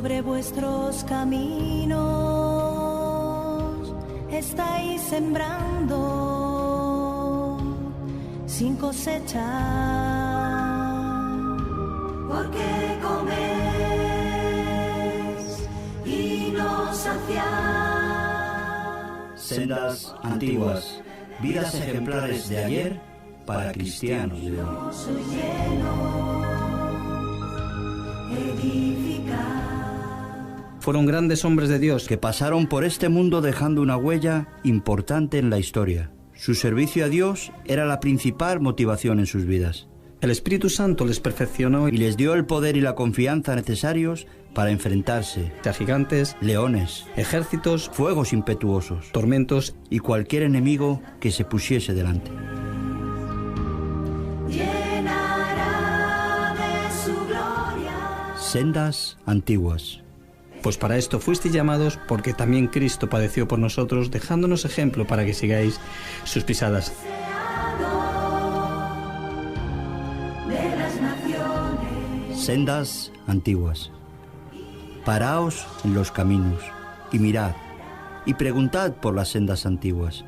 sobre vuestros caminos estáis sembrando sin cosechar, porque coméis y no saciáis. Sendas antiguas, vidas ejemplares de ayer para cristianos de hoy. Soy lleno, edificar. Fueron grandes hombres de Dios Que pasaron por este mundo dejando una huella importante en la historia. Su servicio a Dios era la principal motivación en sus vidas. El Espíritu Santo les perfeccionó Y les dio el poder y la confianza necesarios para enfrentarse a gigantes, leones, ejércitos, fuegos impetuosos tormentos y cualquier enemigo que se pusiese delante. Llenará de su gloria. Sendas antiguas. Pues para esto fuisteis llamados, porque también Cristo padeció por nosotros, dejándonos ejemplo para que sigáis sus pisadas. De las naciones. Sendas antiguas. Paraos en los caminos y mirad y preguntad por las sendas antiguas,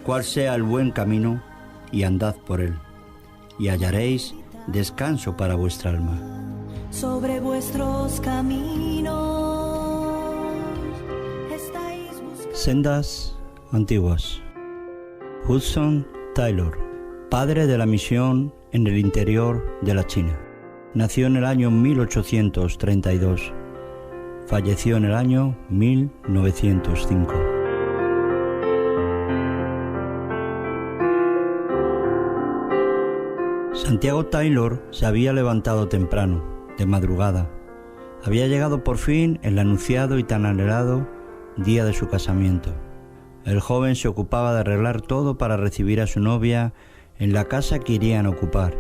cuál sea el buen camino, y andad por él, y hallaréis descanso para vuestra alma. Sobre vuestros caminos estáis buscando. Sendas antiguas. Hudson Taylor, padre de la misión en el interior de la China. Nació en el año 1832. Falleció en el año 1905. Santiago Taylor se había levantado temprano, de madrugada. Había llegado por fin el anunciado y tan anhelado día de su casamiento. El joven se ocupaba de arreglar todo para recibir a su novia en la casa que irían a ocupar.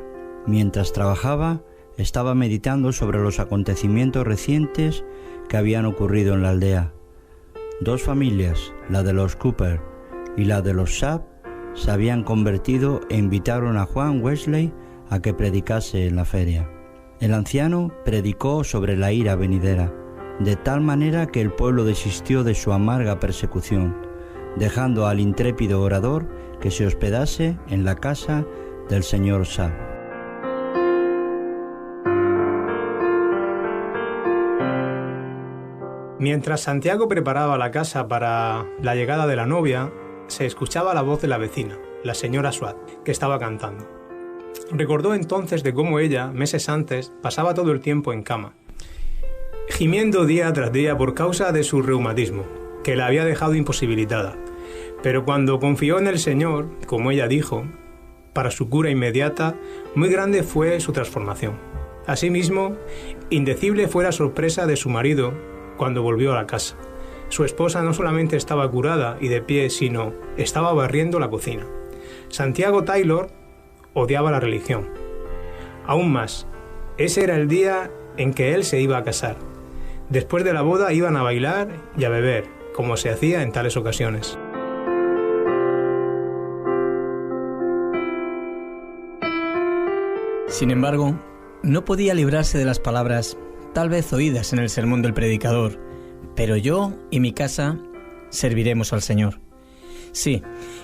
Mientras trabajaba, estaba meditando sobre los acontecimientos recientes que habían ocurrido en la aldea. Dos familias, la de los Cooper y la de los Sharp, se habían convertido e invitaron a Juan Wesley a que predicase en la feria. El anciano predicó sobre la ira venidera, de tal manera que el pueblo desistió de su amarga persecución, dejando al intrépido orador que se hospedase en la casa del señor Sharp. Mientras Santiago preparaba la casa para la llegada de la novia, se escuchaba la voz de la vecina, la señora Swat, que estaba cantando. Recordó entonces de cómo ella, meses antes, pasaba todo el tiempo en cama, gimiendo día tras día por causa de su reumatismo, que la había dejado imposibilitada. Pero cuando confió en el Señor, como ella dijo, para su cura inmediata, muy grande fue su transformación. Asimismo, indecible fue la sorpresa de su marido cuando volvió a la casa. Su esposa no solamente estaba curada y de pie, sino estaba barriendo la cocina. Santiago Taylor odiaba la religión. Aún más, ese era el día en que él se iba a casar. Después de la boda iban a bailar y a beber, como se hacía en tales ocasiones. Sin embargo, no podía librarse de las palabras, tal vez oídas en el sermón del predicador: pero yo y mi casa serviremos al Señor. Sí,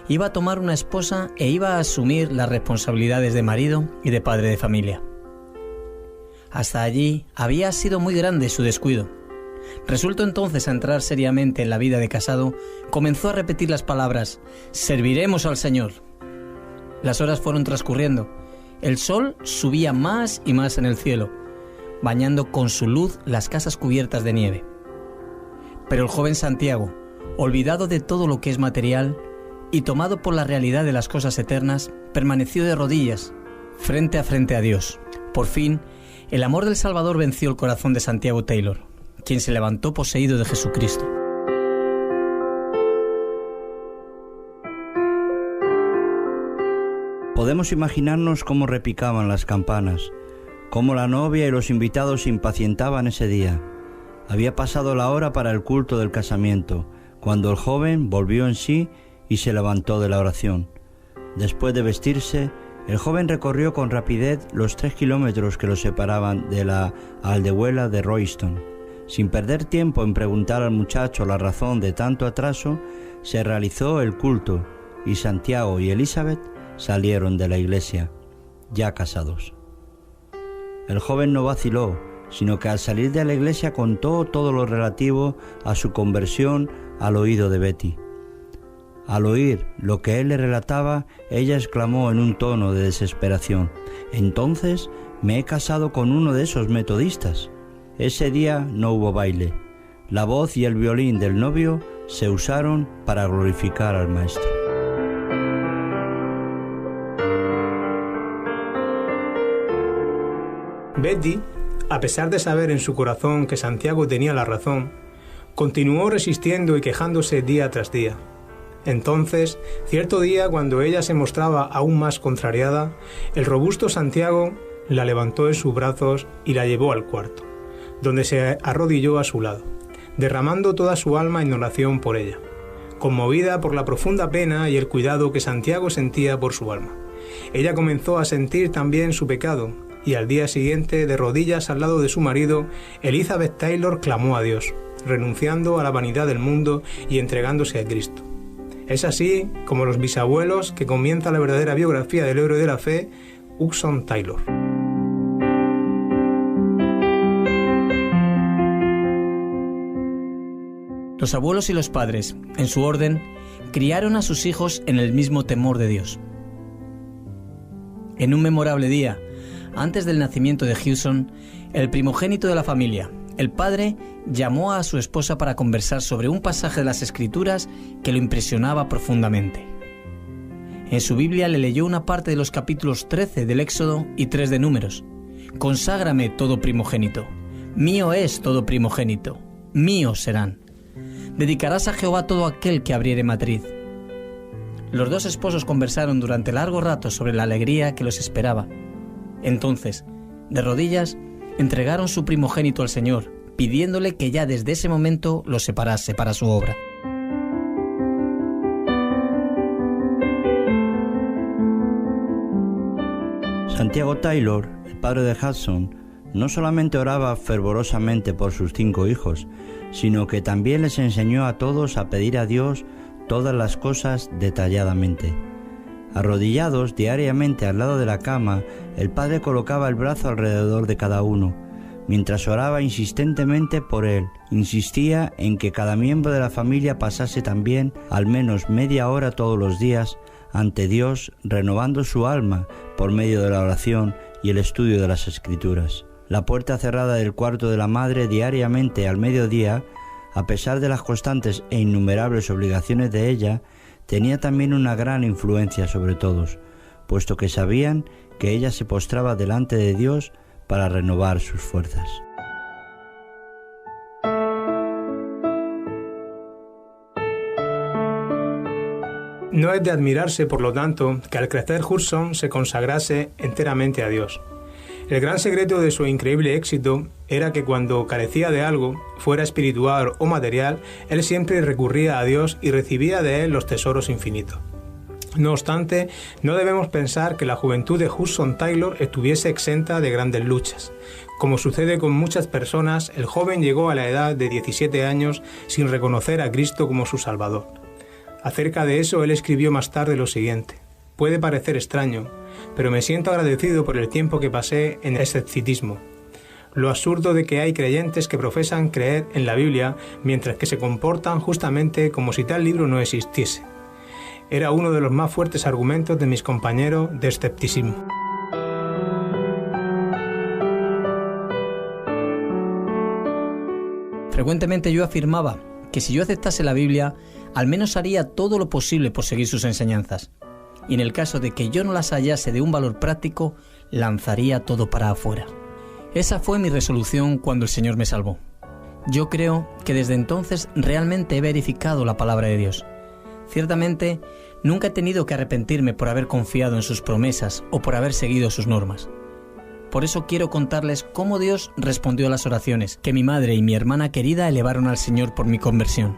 iba a tomar una esposa e iba a asumir las responsabilidades de marido y de padre de familia. Hasta allí había sido muy grande su descuido. Resuelto entonces a entrar seriamente en la vida de casado, comenzó a repetir las palabras: serviremos al Señor. Las horas fueron transcurriendo. El sol subía más y más en el cielo, bañando con su luz las casas cubiertas de nieve. Pero el joven Santiago, olvidado de todo lo que es material y tomado por la realidad de las cosas eternas, permaneció de rodillas, frente a Dios. Por fin, el amor del Salvador venció el corazón de Santiago Taylor, quien se levantó poseído de Jesucristo. Podemos imaginarnos cómo repicaban las campanas, cómo la novia y los invitados se impacientaban ese día. Había pasado la hora para el culto del casamiento, cuando el joven volvió en sí y se levantó de la oración. Después de vestirse, el joven recorrió con rapidez los 3 kilómetros que lo separaban de la aldehuela de Royston. Sin perder tiempo en preguntar al muchacho la razón de tanto atraso, se realizó el culto y Santiago y Elizabeth salieron de la iglesia, ya casados. El joven no vaciló, sino que al salir de la iglesia contó todo lo relativo a su conversión al oído de Betty. Al oír lo que él le relataba, ella exclamó en un tono de desesperación: «Entonces me he casado con uno de esos metodistas». Ese día no hubo baile. La voz y el violín del novio se usaron para glorificar al maestro. Betty, a pesar de saber en su corazón que Santiago tenía la razón, continuó resistiendo y quejándose día tras día. Entonces, cierto día, cuando ella se mostraba aún más contrariada, el robusto Santiago la levantó en sus brazos y la llevó al cuarto, donde se arrodilló a su lado, derramando toda su alma en oración por ella, conmovida por la profunda pena y el cuidado que Santiago sentía por su alma. Ella comenzó a sentir también su pecado, y al día siguiente, de rodillas al lado de su marido, Elizabeth Taylor clamó a Dios, renunciando a la vanidad del mundo y entregándose a Cristo. Es así como los bisabuelos que comienza la verdadera biografía del héroe de la fe, Hudson Taylor. Los abuelos y los padres, en su orden, criaron a sus hijos en el mismo temor de Dios. En un memorable día, antes del nacimiento de Hudson, el primogénito de la familia, el padre, llamó a su esposa para conversar sobre un pasaje de las Escrituras que lo impresionaba profundamente. En su Biblia le leyó una parte de los capítulos 13 del Éxodo y 3 de Números. «Conságrame todo primogénito. Mío es todo primogénito. Míos serán. Dedicarás a Jehová todo aquel que abriere matriz». Los dos esposos conversaron durante largo rato sobre la alegría que los esperaba. Entonces, de rodillas, entregaron su primogénito al Señor, pidiéndole que ya desde ese momento lo separase para su obra. Santiago Taylor, el padre de Hudson, no solamente oraba fervorosamente por sus 5 hijos, sino que también les enseñó a todos a pedir a Dios todas las cosas detalladamente. Arrodillados diariamente al lado de la cama, el padre colocaba el brazo alrededor de cada uno, mientras oraba insistentemente por él. Insistía en que cada miembro de la familia pasase también al menos media hora todos los días ante Dios, renovando su alma por medio de la oración y el estudio de las Escrituras. La puerta cerrada del cuarto de la madre diariamente al mediodía, a pesar de las constantes e innumerables obligaciones de ella, tenía también una gran influencia sobre todos, puesto que sabían que ella se postraba delante de Dios para renovar sus fuerzas. No es de admirarse, por lo tanto, que al crecer Hudson se consagrase enteramente a Dios. El gran secreto de su increíble éxito era que cuando carecía de algo, fuera espiritual o material, él siempre recurría a Dios y recibía de él los tesoros infinitos. No obstante, no debemos pensar que la juventud de Hudson Taylor estuviese exenta de grandes luchas. Como sucede con muchas personas, el joven llegó a la edad de 17 años sin reconocer a Cristo como su Salvador. Acerca de eso, él escribió más tarde lo siguiente: «Puede parecer extraño, pero me siento agradecido por el tiempo que pasé en escepticismo. Lo absurdo de que hay creyentes que profesan creer en la Biblia mientras que se comportan justamente como si tal libro no existiese. Era uno de los más fuertes argumentos de mis compañeros de escepticismo». Frecuentemente yo afirmaba que si yo aceptase la Biblia, al menos haría todo lo posible por seguir sus enseñanzas. Y en el caso de que yo no las hallase de un valor práctico, lanzaría todo para afuera. Esa fue mi resolución cuando el Señor me salvó. Yo creo que desde entonces realmente he verificado la palabra de Dios. Ciertamente, nunca he tenido que arrepentirme por haber confiado en sus promesas o por haber seguido sus normas. Por eso quiero contarles cómo Dios respondió a las oraciones que mi madre y mi hermana querida elevaron al Señor por mi conversión.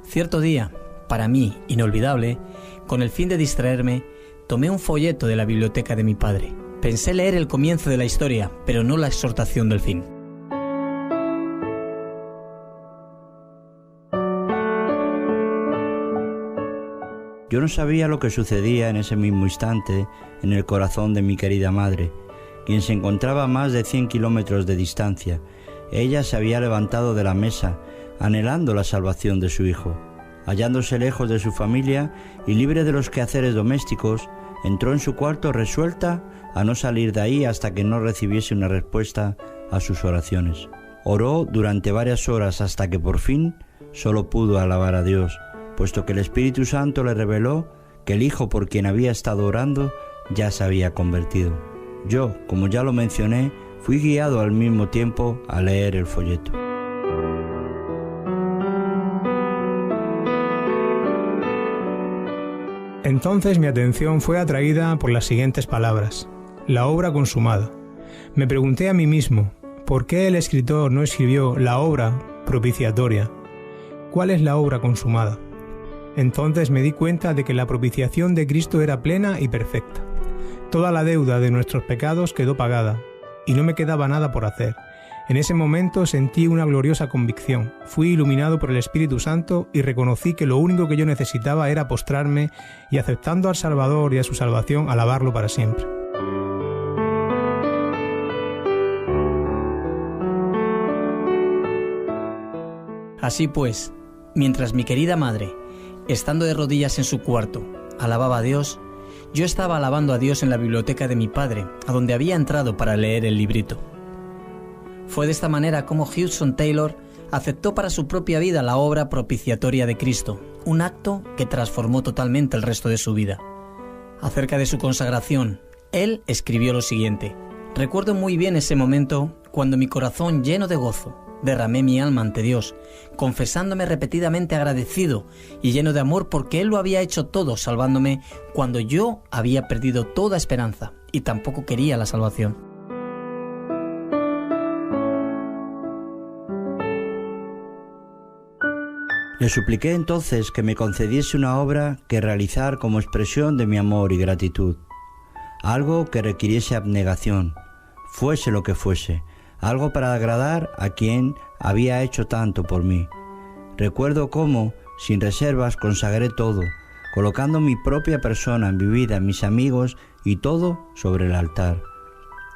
Cierto día, para mí inolvidable, con el fin de distraerme, tomé un folleto de la biblioteca de mi padre. Pensé leer el comienzo de la historia, pero no la exhortación del fin. Yo no sabía lo que sucedía en ese mismo instante en el corazón de mi querida madre, quien se encontraba a más de 100 kilómetros de distancia. Ella se había levantado de la mesa, anhelando la salvación de su hijo. Hallándose lejos de su familia y libre de los quehaceres domésticos, entró en su cuarto resuelta a no salir de ahí hasta que no recibiese una respuesta a sus oraciones. Oró durante varias horas hasta que por fin solo pudo alabar a Dios, puesto que el Espíritu Santo le reveló que el hijo por quien había estado orando ya se había convertido. Yo, como ya lo mencioné, fui guiado al mismo tiempo a leer el folleto. Entonces mi atención fue atraída por las siguientes palabras: la obra consumada. Me pregunté a mí mismo, ¿por qué el escritor no escribió la obra propiciatoria? ¿Cuál es la obra consumada? Entonces me di cuenta de que la propiciación de Cristo era plena y perfecta. Toda la deuda de nuestros pecados quedó pagada, y no me quedaba nada por hacer. En ese momento sentí una gloriosa convicción, fui iluminado por el Espíritu Santo y reconocí que lo único que yo necesitaba era postrarme y, aceptando al Salvador y a su salvación, alabarlo para siempre. Así pues, mientras mi querida madre, estando de rodillas en su cuarto, alababa a Dios, yo estaba alabando a Dios en la biblioteca de mi padre, a donde había entrado para leer el librito. Fue de esta manera como Hudson Taylor aceptó para su propia vida la obra propiciatoria de Cristo, un acto que transformó totalmente el resto de su vida. Acerca de su consagración, él escribió lo siguiente: recuerdo muy bien ese momento cuando mi corazón lleno de gozo derramé mi alma ante Dios, confesándome repetidamente agradecido y lleno de amor porque Él lo había hecho todo salvándome cuando yo había perdido toda esperanza y tampoco quería la salvación. Le supliqué entonces que me concediese una obra que realizar como expresión de mi amor y gratitud, algo que requiriese abnegación, fuese lo que fuese, algo para agradar a quien había hecho tanto por mí. Recuerdo cómo, sin reservas, consagré todo, colocando mi propia persona, mi vida, mis amigos y todo sobre el altar,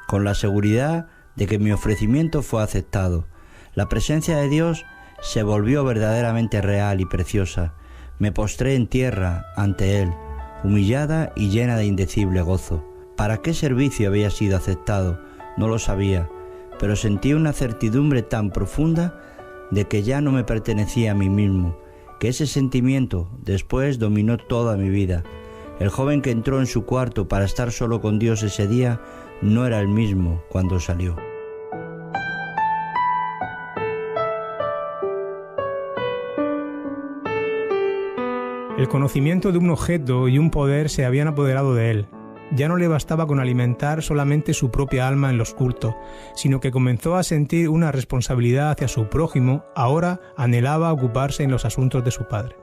con la seguridad de que mi ofrecimiento fue aceptado. La presencia de Dios se volvió verdaderamente real y preciosa. Me postré en tierra ante Él, humillada y llena de indecible gozo. ¿Para qué servicio había sido aceptado? No lo sabía, pero sentí una certidumbre tan profunda de que ya no me pertenecía a mí mismo, que ese sentimiento después dominó toda mi vida. El joven que entró en su cuarto para estar solo con Dios ese día no era el mismo cuando salió. El conocimiento de un objeto y un poder se habían apoderado de él. Ya no le bastaba con alimentar solamente su propia alma en los cultos, sino que comenzó a sentir una responsabilidad hacia su prójimo. Ahora anhelaba ocuparse en los asuntos de su padre.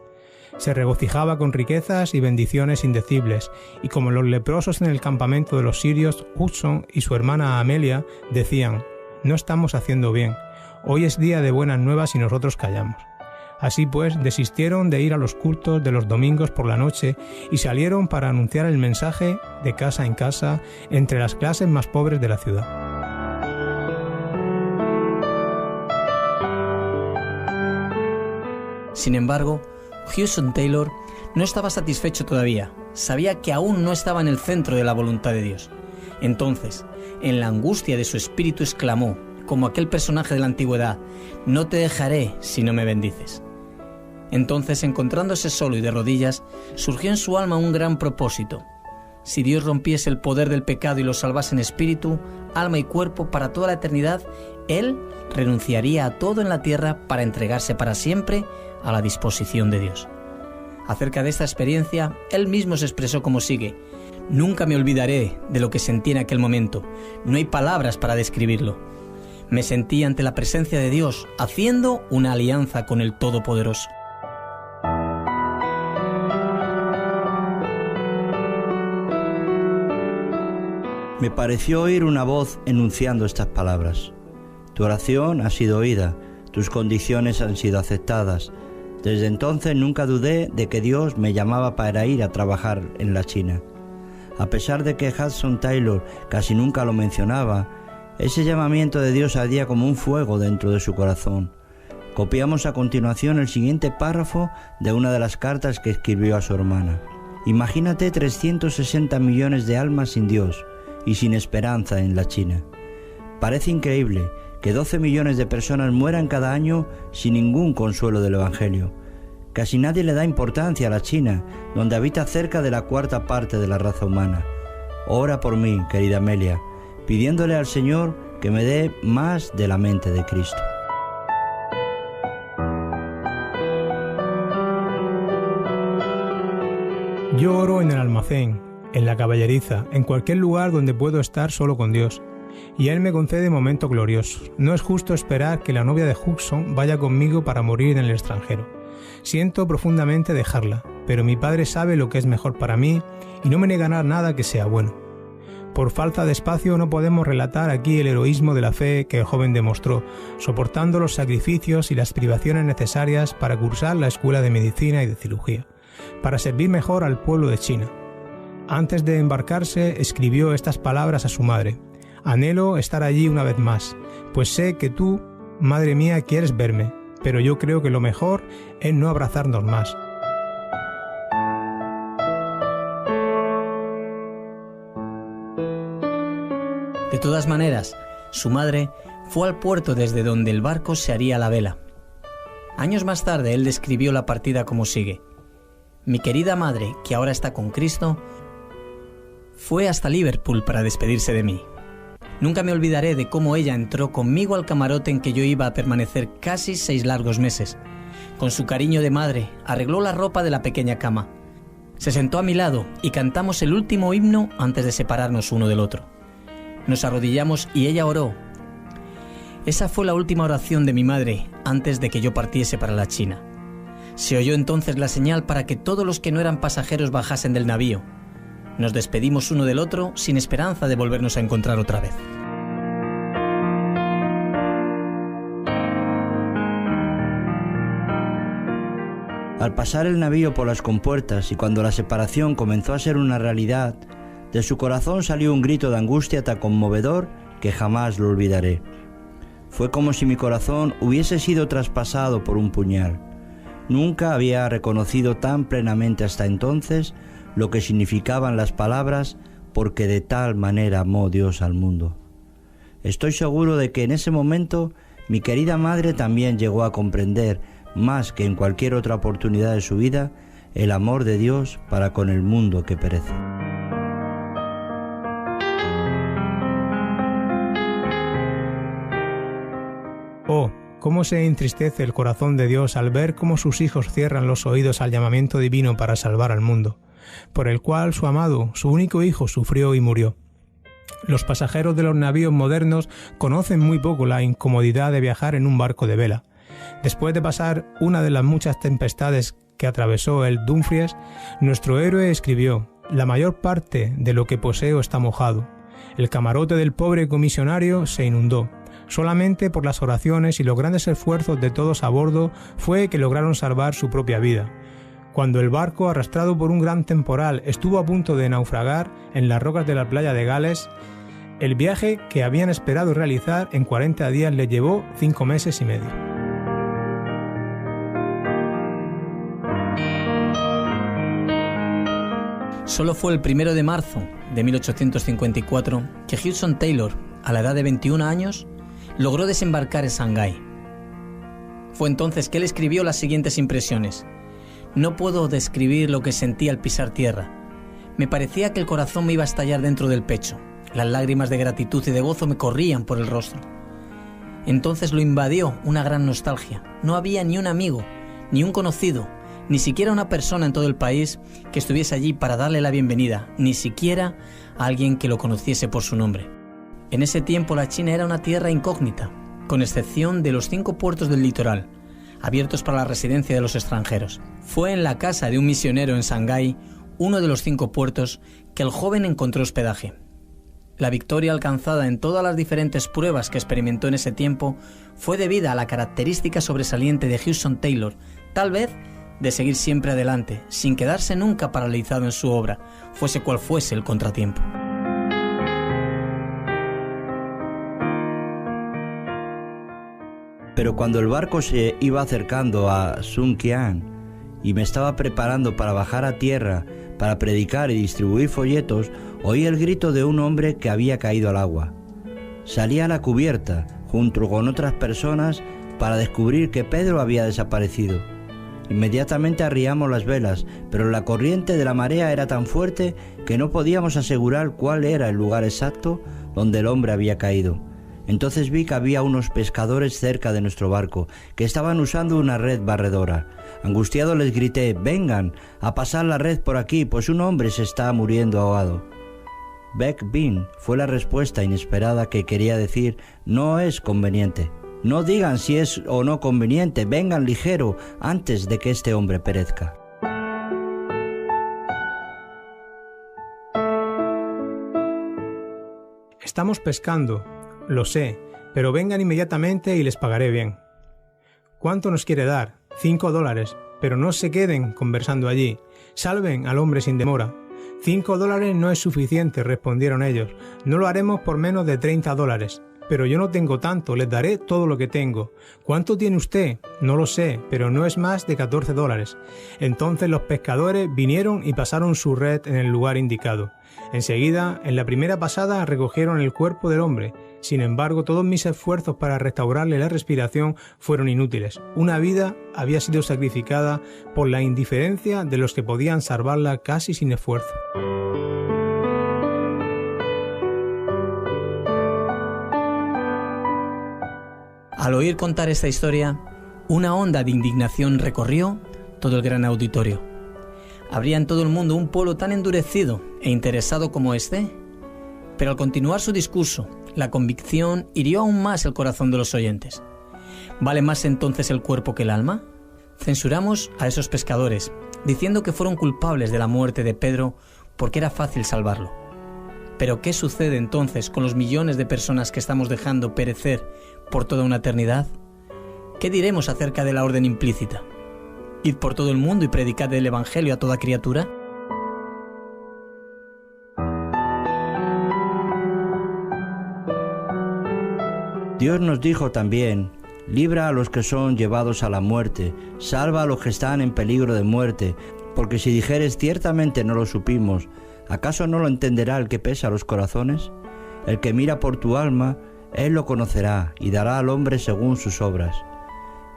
Se regocijaba con riquezas y bendiciones indecibles, y como los leprosos en el campamento de los sirios, Hudson y su hermana Amelia decían: «No estamos haciendo bien. Hoy es día de buenas nuevas y nosotros callamos». Así pues, desistieron de ir a los cultos de los domingos por la noche y salieron para anunciar el mensaje de casa en casa entre las clases más pobres de la ciudad. Sin embargo, Hudson Taylor no estaba satisfecho todavía. Sabía que aún no estaba en el centro de la voluntad de Dios. Entonces, en la angustia de su espíritu exclamó, como aquel personaje de la antigüedad: «No te dejaré si no me bendices». Entonces, encontrándose solo y de rodillas, surgió en su alma un gran propósito. Si Dios rompiese el poder del pecado y lo salvase en espíritu, alma y cuerpo para toda la eternidad, él renunciaría a todo en la tierra para entregarse para siempre a la disposición de Dios. Acerca de esta experiencia, él mismo se expresó como sigue: «Nunca me olvidaré de lo que sentí en aquel momento. No hay palabras para describirlo. Me sentí ante la presencia de Dios, haciendo una alianza con el Todopoderoso». Me pareció oír una voz enunciando estas palabras: «Tu oración ha sido oída, tus condiciones han sido aceptadas. Desde entonces nunca dudé de que Dios me llamaba para ir a trabajar en la China. A pesar de que Hudson Taylor casi nunca lo mencionaba, ese llamamiento de Dios ardía como un fuego dentro de su corazón. Copiamos a continuación el siguiente párrafo de una de las cartas que escribió a su hermana. Imagínate 360 millones de almas sin Dios y sin esperanza en la China. Parece increíble que 12 millones de personas mueran cada año sin ningún consuelo del Evangelio. Casi nadie le da importancia a la China, donde habita cerca de la cuarta parte de la raza humana. Ora por mí, querida Amelia, pidiéndole al Señor que me dé más de la mente de Cristo. Yo oro en el almacén, en la caballeriza, en cualquier lugar donde puedo estar solo con Dios. Y Él me concede momentos gloriosos. No es justo esperar que la novia de Hudson vaya conmigo para morir en el extranjero. Siento profundamente dejarla, pero mi padre sabe lo que es mejor para mí y no me negará nada que sea bueno. Por falta de espacio no podemos relatar aquí el heroísmo de la fe que el joven demostró, soportando los sacrificios y las privaciones necesarias para cursar la escuela de medicina y de cirugía, para servir mejor al pueblo de China. Antes de embarcarse, escribió estas palabras a su madre: «Anhelo estar allí una vez más, pues sé que tú, madre mía, quieres verme, pero yo creo que lo mejor es no abrazarnos más». De todas maneras, su madre fue al puerto desde donde el barco se haría a la vela. Años más tarde, él describió la partida como sigue: «Mi querida madre, que ahora está con Cristo, fue hasta Liverpool para despedirse de mí. Nunca me olvidaré de cómo ella entró conmigo al camarote en que yo iba a permanecer casi 6 largos meses. Con su cariño de madre, arregló la ropa de la pequeña cama. Se sentó a mi lado y cantamos el último himno antes de separarnos uno del otro. Nos arrodillamos y ella oró. Esa fue la última oración de mi madre antes de que yo partiese para la China. Se oyó entonces la señal para que todos los que no eran pasajeros bajasen del navío. Nos despedimos uno del otro sin esperanza de volvernos a encontrar otra vez». Al pasar el navío por las compuertas y cuando la separación comenzó a ser una realidad, de su corazón salió un grito de angustia tan conmovedor que jamás lo olvidaré. Fue como si mi corazón hubiese sido traspasado por un puñal. Nunca había reconocido tan plenamente hasta entonces lo que significaban las palabras «porque de tal manera amó Dios al mundo». Estoy seguro de que en ese momento mi querida madre también llegó a comprender, más que en cualquier otra oportunidad de su vida, el amor de Dios para con el mundo que perece. Oh, cómo se entristece el corazón de Dios al ver cómo sus hijos cierran los oídos al llamamiento divino para salvar al mundo, por el cual su amado, su único hijo, sufrió y murió. Los pasajeros de los navíos modernos conocen muy poco la incomodidad de viajar en un barco de vela. Después de pasar una de las muchas tempestades que atravesó el Dumfries, nuestro héroe escribió: «La mayor parte de lo que poseo está mojado. El camarote del pobre comisionario se inundó. Solamente por las oraciones y los grandes esfuerzos de todos a bordo fue que lograron salvar su propia vida. Cuando el barco, arrastrado por un gran temporal, estuvo a punto de naufragar en las rocas de la playa de Gales, el viaje que habían esperado realizar en 40 días les llevó 5 meses y medio». Solo fue el 1 de marzo de 1854 que Hudson Taylor, a la edad de 21 años, logró desembarcar en Shanghái. Fue entonces que él escribió las siguientes impresiones: «No puedo describir lo que sentí al pisar tierra. Me parecía que el corazón me iba a estallar dentro del pecho. Las lágrimas de gratitud y de gozo me corrían por el rostro. Entonces lo invadió una gran nostalgia. No había ni un amigo, ni un conocido, ni siquiera una persona en todo el país que estuviese allí para darle la bienvenida, ni siquiera a alguien que lo conociese por su nombre. En ese tiempo la China era una tierra incógnita, con excepción de los 5 puertos del litoral, abiertos para la residencia de los extranjeros. Fue en la casa de un misionero en Shanghái, uno de los 5 puertos, que el joven encontró hospedaje. La victoria alcanzada en todas las diferentes pruebas que experimentó en ese tiempo fue debida a la característica sobresaliente de Hudson Taylor tal vez de seguir siempre adelante, sin quedarse nunca paralizado en su obra, fuese cual fuese el contratiempo. Pero cuando el barco se iba acercando a Sun Qian y me estaba preparando para bajar a tierra para predicar y distribuir folletos, oí el grito de un hombre que había caído al agua. Salí a la cubierta, junto con otras personas, para descubrir que Pedro había desaparecido. Inmediatamente arriamos las velas, pero la corriente de la marea era tan fuerte que no podíamos asegurar cuál era el lugar exacto donde el hombre había caído. Entonces vi que había unos pescadores cerca de nuestro barco, que estaban usando una red barredora. Angustiado les grité: «Vengan a pasar la red por aquí, pues un hombre se está muriendo ahogado». Beck Bin fue la respuesta inesperada, que quería decir: «No es conveniente. No digan si es o no conveniente, vengan ligero antes de que este hombre perezca». Estamos pescando, lo sé, pero vengan inmediatamente y les pagaré bien. ¿Cuánto nos quiere dar? $5, pero no se queden conversando allí. Salven al hombre sin demora. $5 no es suficiente, respondieron ellos. No lo haremos por menos de $30. Pero yo no tengo tanto, les daré todo lo que tengo. ¿Cuánto tiene usted? No lo sé, pero no es más de $14. Entonces los pescadores vinieron y pasaron su red en el lugar indicado. Enseguida, en la primera pasada, recogieron el cuerpo del hombre. Sin embargo, todos mis esfuerzos para restaurarle la respiración fueron inútiles. Una vida había sido sacrificada por la indiferencia de los que podían salvarla casi sin esfuerzo. Al oír contar esta historia, una onda de indignación recorrió todo el gran auditorio. ¿Habría en todo el mundo un pueblo tan endurecido e interesado como este? Pero al continuar su discurso, la convicción hirió aún más el corazón de los oyentes. ¿Vale más entonces el cuerpo que el alma? Censuramos a esos pescadores, diciendo que fueron culpables de la muerte de Pedro porque era fácil salvarlo. Pero ¿qué sucede entonces con los millones de personas que estamos dejando perecer por toda una eternidad? ¿Qué diremos acerca de la orden implícita? ¿Id por todo el mundo y predicad el Evangelio a toda criatura? Dios nos dijo también: libra a los que son llevados a la muerte, salva a los que están en peligro de muerte, porque si dijeres ciertamente no lo supimos, ¿acaso no lo entenderá el que pesa los corazones? El que mira por tu alma, él lo conocerá y dará al hombre según sus obras.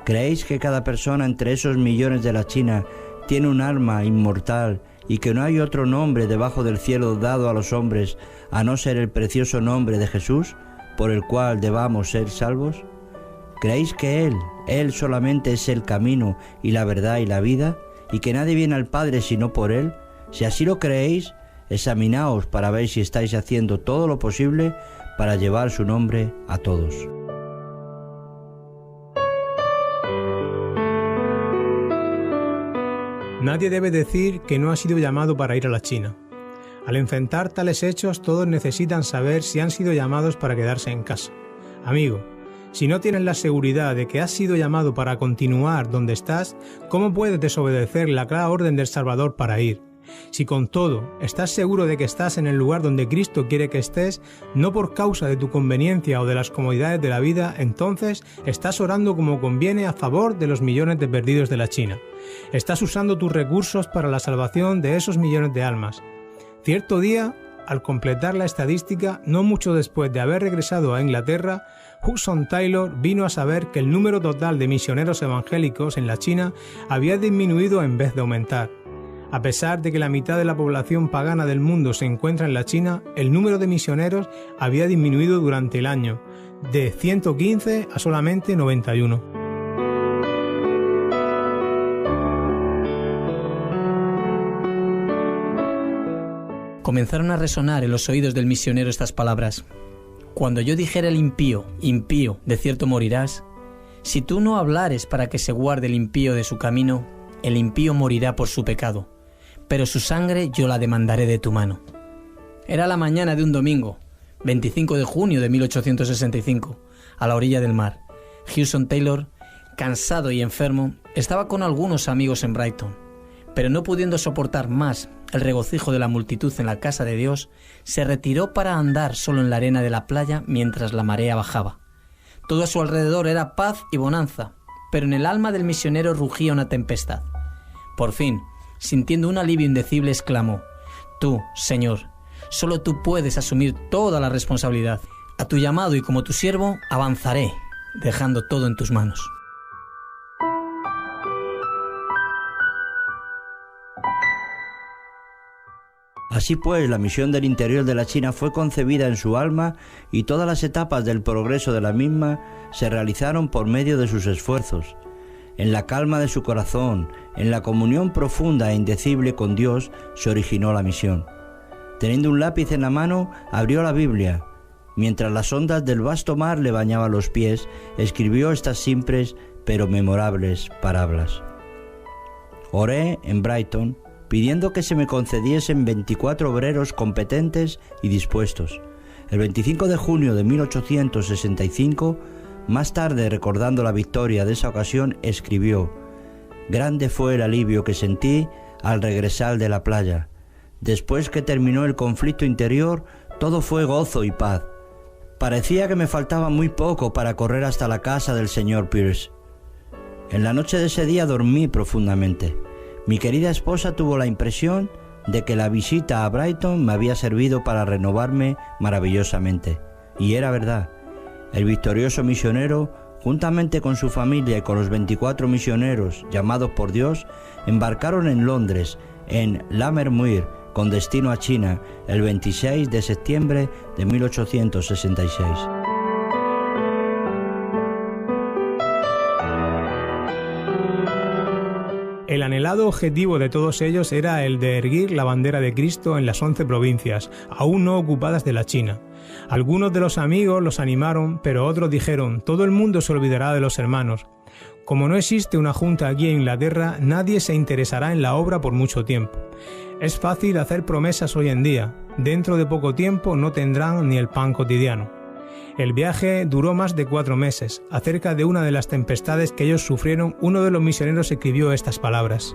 ¿Creéis que cada persona entre esos millones de la China tiene un alma inmortal y que no hay otro nombre debajo del cielo dado a los hombres a no ser el precioso nombre de Jesús, por el cual debamos ser salvos? ¿Creéis que Él solamente es el camino y la verdad y la vida, y que nadie viene al Padre sino por Él? Si así lo creéis, examinaos para ver si estáis haciendo todo lo posible para llevar su nombre a todos. Nadie debe decir que no ha sido llamado para ir a la China. Al enfrentar tales hechos, todos necesitan saber si han sido llamados para quedarse en casa. Amigo, si no tienes la seguridad de que has sido llamado para continuar donde estás, ¿cómo puedes desobedecer la clara orden del Salvador para ir? Si con todo estás seguro de que estás en el lugar donde Cristo quiere que estés, no por causa de tu conveniencia o de las comodidades de la vida, entonces estás orando como conviene a favor de los millones de perdidos de la China. Estás usando tus recursos para la salvación de esos millones de almas. Cierto día, al completar la estadística, no mucho después de haber regresado a Inglaterra, Hudson Taylor vino a saber que el número total de misioneros evangélicos en la China había disminuido en vez de aumentar. A pesar de que la mitad de la población pagana del mundo se encuentra en la China, el número de misioneros había disminuido durante el año, de 115 a solamente 91. Comenzaron a resonar en los oídos del misionero estas palabras: cuando yo dijera el impío, impío, de cierto morirás, si tú no hablares para que se guarde el impío de su camino, el impío morirá por su pecado, pero su sangre yo la demandaré de tu mano. Era la mañana de un domingo, 25 de junio de 1865, a la orilla del mar. Hudson Taylor cansado y enfermo, estaba con algunos amigos en Brighton, pero no pudiendo soportar más el regocijo de la multitud en la casa de Dios, se retiró para andar solo en la arena de la playa mientras la marea bajaba. Todo a su alrededor era paz y bonanza, pero en el alma del misionero rugía una tempestad. Por fin, sintiendo un alivio indecible, exclamó: «Tú, Señor, solo tú puedes asumir toda la responsabilidad. A tu llamado y como tu siervo avanzaré, dejando todo en tus manos». Así pues, la misión del interior de la China fue concebida en su alma y todas las etapas del progreso de la misma se realizaron por medio de sus esfuerzos. En la calma de su corazón, en la comunión profunda e indecible con Dios, se originó la misión. Teniendo un lápiz en la mano, abrió la Biblia. Mientras las ondas del vasto mar le bañaban los pies, escribió estas simples pero memorables palabras. Oré en Brighton, pidiendo que se me concediesen 24 obreros competentes y dispuestos. El 25 de junio de 1865, más tarde recordando la victoria de esa ocasión, escribió: «Grande fue el alivio que sentí al regresar de la playa. Después que terminó el conflicto interior, todo fue gozo y paz. Parecía que me faltaba muy poco para correr hasta la casa del señor Pierce. En la noche de ese día dormí profundamente. Mi querida esposa tuvo la impresión de que la visita a Brighton me había servido para renovarme maravillosamente. Y era verdad. El victorioso misionero, juntamente con su familia y con los 24 misioneros llamados por Dios, embarcaron en Londres, en Lammermuir, con destino a China, el 26 de septiembre de 1866. El anhelado objetivo de todos ellos era el de erguir la bandera de Cristo en las 11 provincias, aún no ocupadas de la China. Algunos de los amigos los animaron, pero otros dijeron: «Todo el mundo se olvidará de los hermanos. Como no existe una junta aquí en Inglaterra, nadie se interesará en la obra por mucho tiempo. Es fácil hacer promesas hoy en día. Dentro de poco tiempo no tendrán ni el pan cotidiano». El viaje duró más de 4 meses. Acerca de una de las tempestades que ellos sufrieron, uno de los misioneros escribió estas palabras: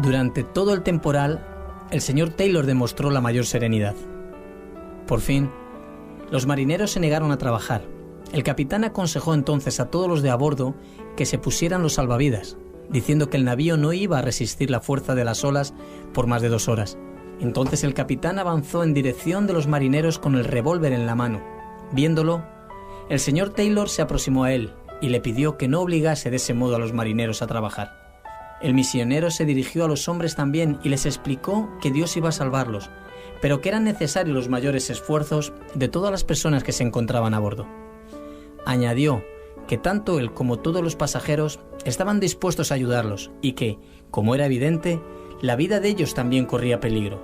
Durante todo el temporal, el señor Taylor demostró la mayor serenidad. Por fin, los marineros se negaron a trabajar. El capitán aconsejó entonces a todos los de a bordo que se pusieran los salvavidas, diciendo que el navío no iba a resistir la fuerza de las olas por más de 2 horas. Entonces el capitán avanzó en dirección de los marineros con el revólver en la mano. Viéndolo, el señor Taylor se aproximó a él y le pidió que no obligase de ese modo a los marineros a trabajar. El misionero se dirigió a los hombres también y les explicó que Dios iba a salvarlos, pero que eran necesarios los mayores esfuerzos de todas las personas que se encontraban a bordo. Añadió que tanto él como todos los pasajeros estaban dispuestos a ayudarlos y que, como era evidente, la vida de ellos también corría peligro.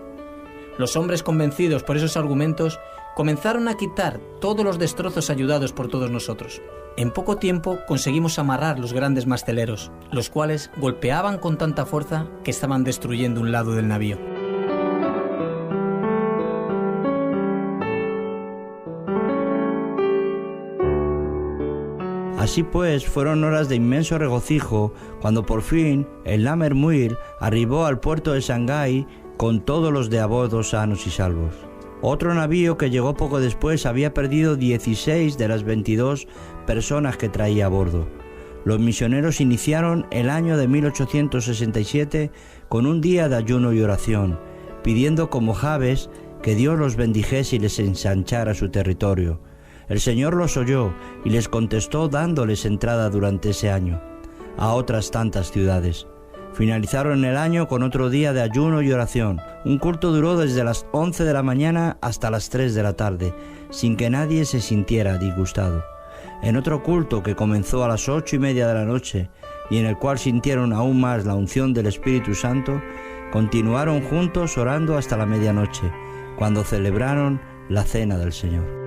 Los hombres, convencidos por esos argumentos, comenzaron a quitar todos los destrozos ayudados por todos nosotros. En poco tiempo conseguimos amarrar los grandes masteleros, los cuales golpeaban con tanta fuerza que estaban destruyendo un lado del navío. Así pues, fueron horas de inmenso regocijo cuando por fin el Lammermuir arribó al puerto de Shanghái con todos los de a bordo sanos y salvos. Otro navío que llegó poco después había perdido 16 de las 22 personas que traía a bordo. Los misioneros iniciaron el año de 1867 con un día de ayuno y oración, pidiendo como Jabes que Dios los bendijese y les ensanchara su territorio. El Señor los oyó y les contestó dándoles entrada durante ese año a otras tantas ciudades. Finalizaron el año con otro día de ayuno y oración. Un culto duró desde las 11 de la mañana hasta las 3 de la tarde, sin que nadie se sintiera disgustado. En otro culto que comenzó a las 8:30 de la noche y en el cual sintieron aún más la unción del Espíritu Santo, continuaron juntos orando hasta la medianoche, cuando celebraron la cena del Señor.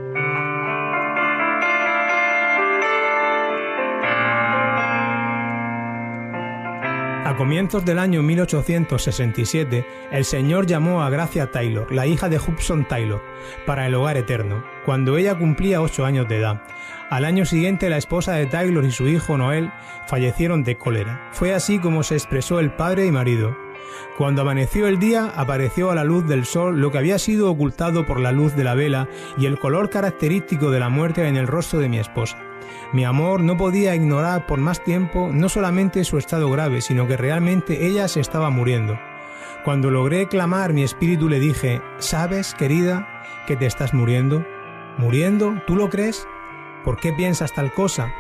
A A comienzos del año 1867, el Señor llamó a Gracia Taylor, la hija de Hudson Taylor, para el hogar eterno, cuando ella cumplía 8 años de edad. Al año siguiente, la esposa de Taylor y su hijo Noel fallecieron de cólera. Fue así como se expresó el padre y marido. Cuando amaneció el día, apareció a la luz del sol lo que había sido ocultado por la luz de la vela y el color característico de la muerte en el rostro de mi esposa. Mi amor no podía ignorar por más tiempo no solamente su estado grave, sino que realmente ella se estaba muriendo. Cuando logré clamar, mi espíritu le dije: ¿sabes, querida, que te estás muriendo? ¿Muriendo? ¿Tú lo crees? ¿Por qué piensas tal cosa?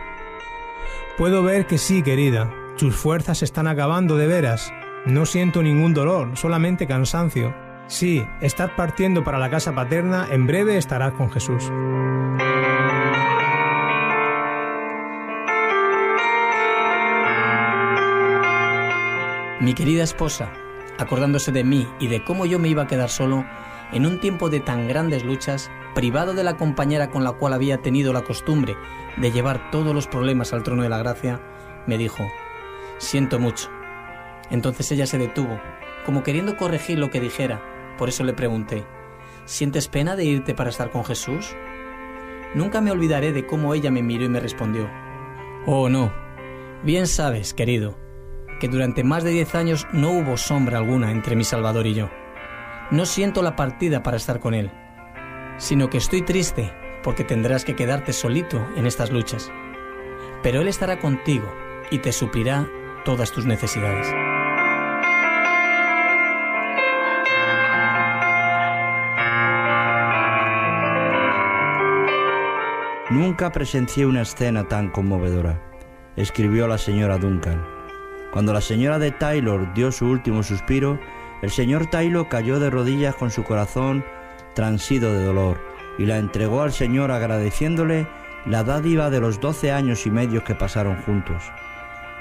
Puedo ver que sí, querida. Tus fuerzas se están acabando de veras. No siento ningún dolor, solamente cansancio. Sí, estás partiendo para la casa paterna, en breve estarás con Jesús. Mi querida esposa, acordándose de mí y de cómo yo me iba a quedar solo, en un tiempo de tan grandes luchas, privado de la compañera con la cual había tenido la costumbre de llevar todos los problemas al trono de la gracia, me dijo: siento mucho. Entonces ella se detuvo, como queriendo corregir lo que dijera. Por eso le pregunté: ¿sientes pena de irte para estar con Jesús? Nunca me olvidaré de cómo ella me miró y me respondió: oh no, bien sabes, querido, que durante más de 10 años no hubo sombra alguna entre mi Salvador y yo. No siento la partida para estar con Él, sino que estoy triste porque tendrás que quedarte solito en estas luchas. Pero Él estará contigo y te suplirá todas tus necesidades. Nunca presencié una escena tan conmovedora, escribió la señora Duncan. Cuando la señora de Taylor dio su último suspiro, el señor Taylor cayó de rodillas con su corazón transido de dolor y la entregó al Señor, agradeciéndole la dádiva de los 12 años y medio que pasaron juntos.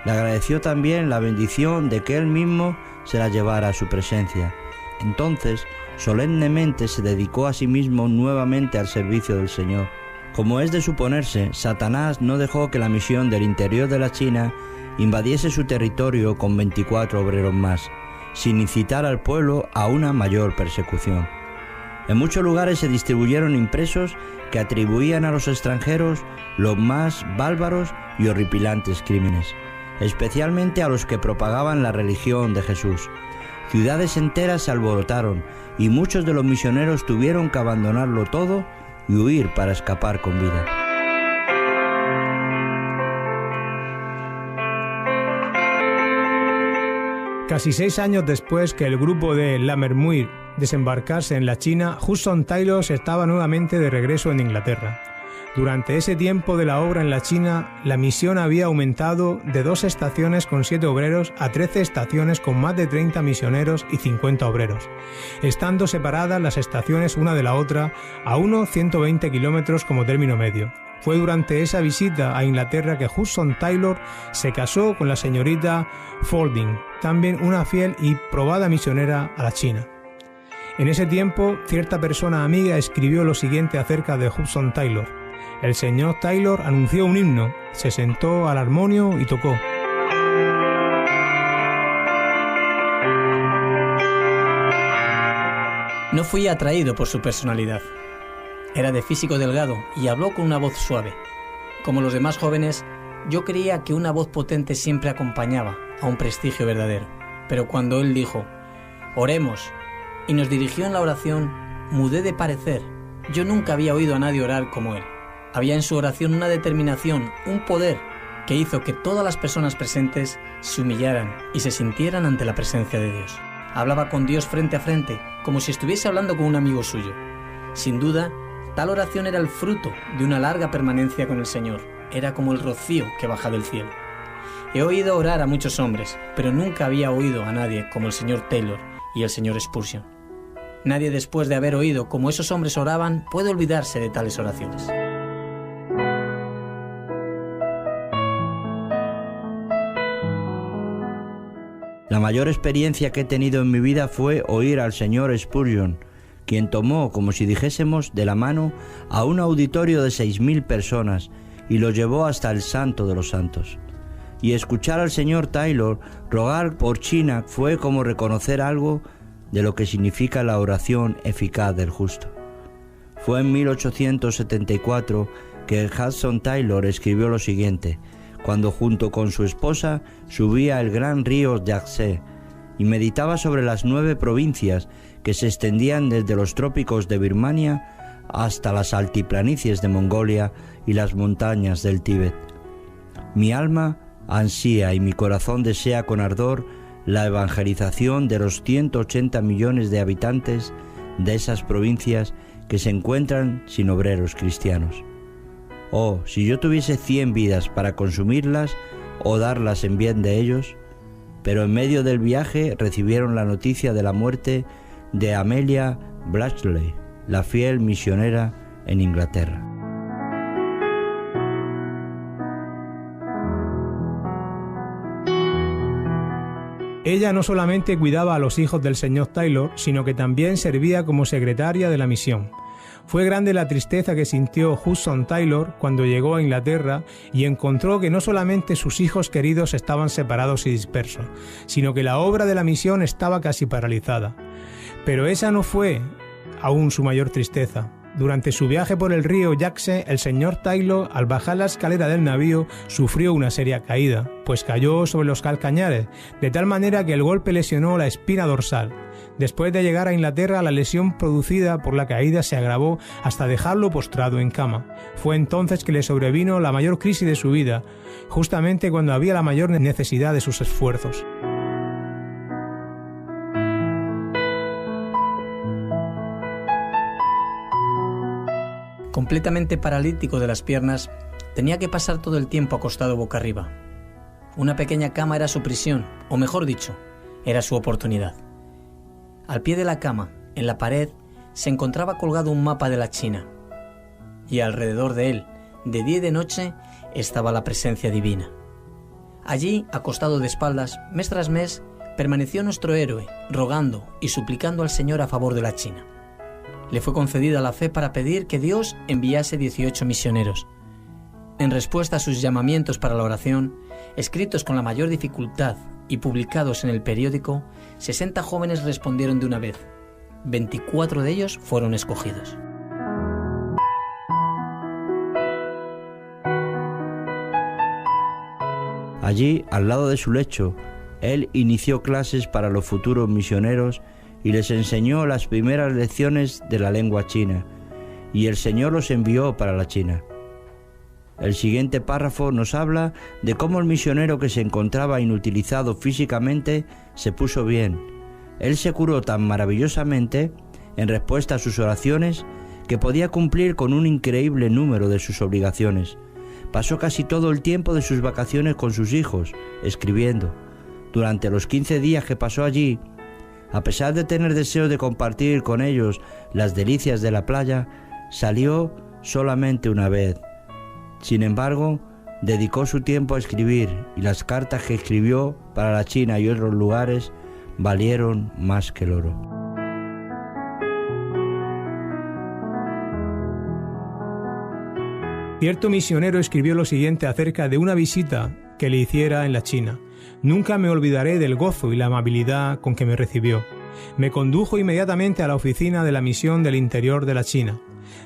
Le agradeció también la bendición de que él mismo se la llevara a su presencia. Entonces, solemnemente se dedicó a sí mismo nuevamente al servicio del Señor. Como es de suponerse, Satanás no dejó que la misión del interior de la China invadiese su territorio con 24 obreros más, sin incitar al pueblo a una mayor persecución. En muchos lugares se distribuyeron impresos que atribuían a los extranjeros los más bárbaros y horripilantes crímenes, especialmente a los que propagaban la religión de Jesús. Ciudades enteras se alborotaron y muchos de los misioneros tuvieron que abandonarlo todo y huir para escapar con vida. Casi 6 años después que el grupo de Lammermuir desembarcase en la China, Hudson Taylor estaba nuevamente de regreso en Inglaterra. Durante ese tiempo de la obra en la China, la misión había aumentado de 2 estaciones con 7 obreros a 13 estaciones con más de 30 misioneros y 50 obreros, estando separadas las estaciones una de la otra a unos 120 kilómetros como término medio. Fue durante esa visita a Inglaterra que Hudson Taylor se casó con la señorita Fording, también una fiel y probada misionera a la China. En ese tiempo, cierta persona amiga escribió lo siguiente acerca de Hudson Taylor. El señor Taylor anunció un himno, se sentó al armonio y tocó. No fui atraído por su personalidad. Era de físico delgado y habló con una voz suave. Como los demás jóvenes, yo creía que una voz potente siempre acompañaba a un prestigio verdadero. Pero cuando él dijo: oremos, y nos dirigió en la oración, mudé de parecer. Yo nunca había oído a nadie orar como él. Había en su oración una determinación, un poder, que hizo que todas las personas presentes se humillaran y se sintieran ante la presencia de Dios. Hablaba con Dios frente a frente, como si estuviese hablando con un amigo suyo. Sin duda, tal oración era el fruto de una larga permanencia con el Señor. Era como el rocío que baja del cielo. He oído orar a muchos hombres, pero nunca había oído a nadie como el señor Taylor y el señor Spurgeon. Nadie, después de haber oído cómo esos hombres oraban, puede olvidarse de tales oraciones. La mayor experiencia que he tenido en mi vida fue oír al señor Spurgeon, quien tomó, como si dijésemos, de la mano a un auditorio de 6.000 personas y lo llevó hasta el Santo de los Santos. y escuchar al señor Taylor rogar por China fue como reconocer algo de lo que significa la oración eficaz del justo. Fue en 1874 que Hudson Taylor escribió lo siguiente, cuando junto con su esposa subía el gran río Yangtze y meditaba sobre las 9 provincias que se extendían desde los trópicos de Birmania hasta las altiplanicies de Mongolia y las montañas del Tíbet. Mi alma ansía y mi corazón desea con ardor la evangelización de los 180 millones de habitantes de esas provincias que se encuentran sin obreros cristianos. Oh, si yo tuviese 100 vidas para consumirlas o darlas en bien de ellos. Pero en medio del viaje recibieron la noticia de la muerte de Amelia Blatchley, la fiel misionera en Inglaterra. Ella no solamente cuidaba a los hijos del señor Taylor, sino que también servía como secretaria de la misión. Fue grande la tristeza que sintió Hudson Taylor cuando llegó a Inglaterra y encontró que no solamente sus hijos queridos estaban separados y dispersos, sino que la obra de la misión estaba casi paralizada. Pero esa no fue aún su mayor tristeza. Durante su viaje por el río Yangtze, el señor Taylor, al bajar la escalera del navío, sufrió una seria caída, pues cayó sobre los calcañares, de tal manera que el golpe lesionó la espina dorsal. Después de llegar a Inglaterra, la lesión producida por la caída se agravó hasta dejarlo postrado en cama. Fue entonces que le sobrevino la mayor crisis de su vida, justamente cuando había la mayor necesidad de sus esfuerzos. Completamente paralítico de las piernas, tenía que pasar todo el tiempo acostado boca arriba. Una pequeña cama era su prisión, o mejor dicho, era su oportunidad. Al pie de la cama, en la pared, se encontraba colgado un mapa de la China, y alrededor de él, de día y de noche, estaba la presencia divina. Allí, acostado de espaldas, mes tras mes, permaneció nuestro héroe, rogando y suplicando al Señor a favor de la China. Le fue concedida la fe para pedir que Dios enviase 18 misioneros. En respuesta a sus llamamientos para la oración, escritos con la mayor dificultad y publicados en el periódico, 60 jóvenes respondieron de una vez. 24 de ellos fueron escogidos. Allí, al lado de su lecho, él inició clases para los futuros misioneros y les enseñó las primeras lecciones de la lengua china, y el Señor los envió para la China. El siguiente párrafo nos habla de cómo el misionero que se encontraba inutilizado físicamente se puso bien. Él se curó tan maravillosamente en respuesta a sus oraciones que podía cumplir con un increíble número de sus obligaciones. Pasó casi todo el tiempo de sus vacaciones con sus hijos, escribiendo. Durante los 15 días que pasó allí, a pesar de tener deseo de compartir con ellos las delicias de la playa, salió solamente una vez. Sin embargo, dedicó su tiempo a escribir y las cartas que escribió para la China y otros lugares valieron más que el oro. Cierto misionero escribió lo siguiente acerca de una visita que le hiciera en la China. Nunca me olvidaré del gozo y la amabilidad con que me recibió. Me condujo inmediatamente a la oficina de la misión del interior de la China.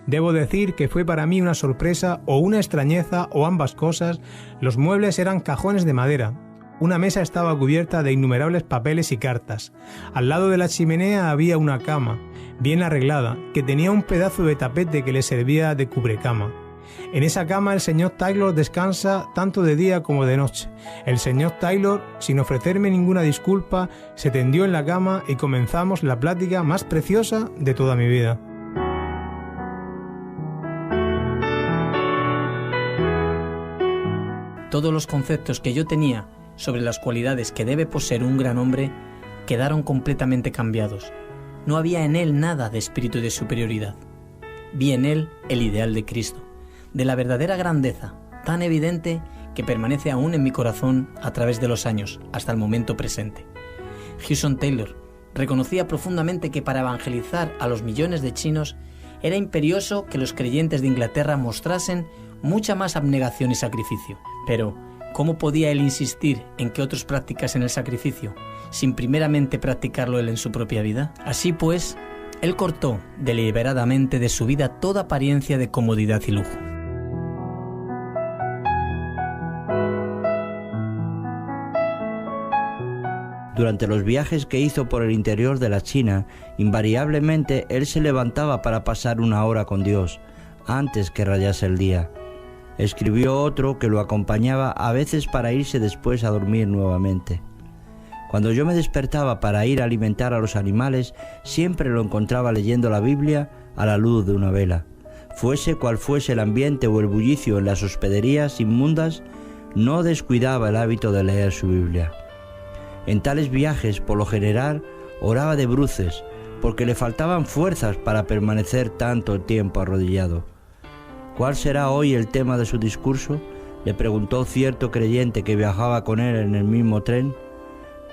Debo decir que fue para mí una sorpresa o una extrañeza o ambas cosas. Los muebles eran cajones de madera. Una mesa estaba cubierta de innumerables papeles y cartas. Al lado de la chimenea había una cama, bien arreglada, que tenía un pedazo de tapete que le servía de cubrecama. En esa cama el señor Taylor descansa tanto de día como de noche. El señor Taylor, sin ofrecerme ninguna disculpa, se tendió en la cama y comenzamos la plática más preciosa de toda mi vida. Todos los conceptos que yo tenía sobre las cualidades que debe poseer un gran hombre quedaron completamente cambiados. No había en él nada de espíritu de superioridad. Vi en él el ideal de Cristo, de la verdadera grandeza, tan evidente que permanece aún en mi corazón a través de los años, hasta el momento presente. Hudson Taylor reconocía profundamente que para evangelizar a los millones de chinos era imperioso que los creyentes de Inglaterra mostrasen mucha más abnegación y sacrificio, pero ¿Cómo podía él insistir en que otros practicasen el sacrificio, sin primeramente practicarlo él en su propia vida? Así pues, él cortó deliberadamente de su vida toda apariencia de comodidad y lujo. Durante los viajes que hizo por el interior de la China, invariablemente él se levantaba para pasar una hora con Dios, antes que rayase el día. Escribió otro que lo acompañaba a veces para irse después a dormir nuevamente. Cuando yo me despertaba para ir a alimentar a los animales, siempre lo encontraba leyendo la Biblia a la luz de una vela. Fuese cual fuese el ambiente o el bullicio en las hospederías inmundas, no descuidaba el hábito de leer su Biblia. En tales viajes, por lo general, oraba de bruces, porque le faltaban fuerzas para permanecer tanto tiempo arrodillado. ¿Cuál será hoy el tema de su discurso?, le preguntó cierto creyente que viajaba con él en el mismo tren.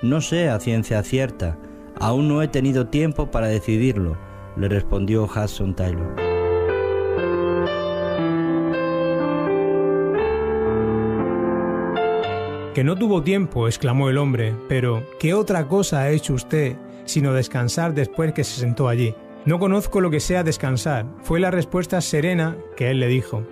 No sé a ciencia cierta, aún no he tenido tiempo para decidirlo, le respondió Hudson Taylor. Que no tuvo tiempo, exclamó el hombre, pero ¿qué otra cosa ha hecho usted sino descansar después que se sentó allí? No conozco lo que sea descansar, fue la respuesta serena que él le dijo.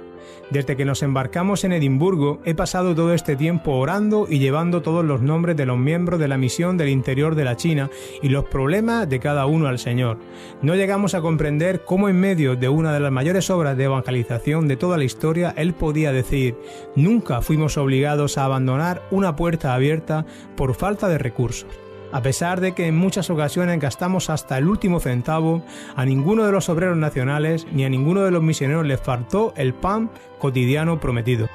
Desde que nos embarcamos en Edimburgo, he pasado todo este tiempo orando y llevando todos los nombres de los miembros de la misión del interior de la China y los problemas de cada uno al Señor. No llegamos a comprender cómo en medio de una de las mayores obras de evangelización de toda la historia, él podía decir: nunca fuimos obligados a abandonar una puerta abierta por falta de recursos. A pesar de que en muchas ocasiones gastamos hasta el último centavo, a ninguno de los obreros nacionales ni a ninguno de los misioneros les faltó el pan cotidiano prometido.